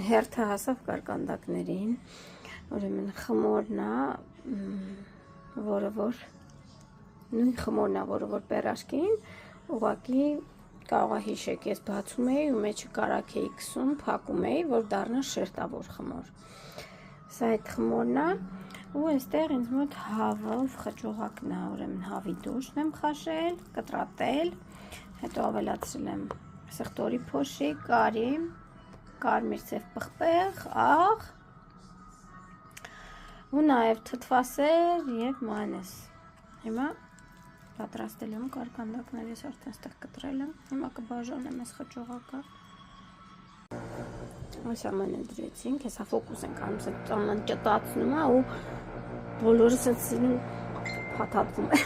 հերթը հասավ կարկանդակներին, ուրեմն խմորն է, որը որ նույն խմորն է, որը որ պերաշկին, ուղղակի կարող է հիշեք, ես բացում էի ու մեջը կարակ էի քսում, փակում էի, որ դառնա շերտավոր խմոր։ Սա այդ խմորն է, ու այստեղ ինձ մոտ հավով խճողակն է, ուրեմն հավի դուշն եմ խաշել, կտրատել, հետո ավելացրել եմ սխտորի փոշի, կարի, կարմիր ծև պղպեղ, աղ ու նաև թթվասեր և մանես։ Հիմա պատրաստել եմ կարկանդակներ, ես արդեն ստեղ կտրել եմ, հիմա կբաժանեմ ես խճողակը։ Այս ամենը դրեցինք, հեսա ֆոկուս ենք անում, սետ ամեն ճտացնում է ու բոլորս էտ սինու պաթատվում է։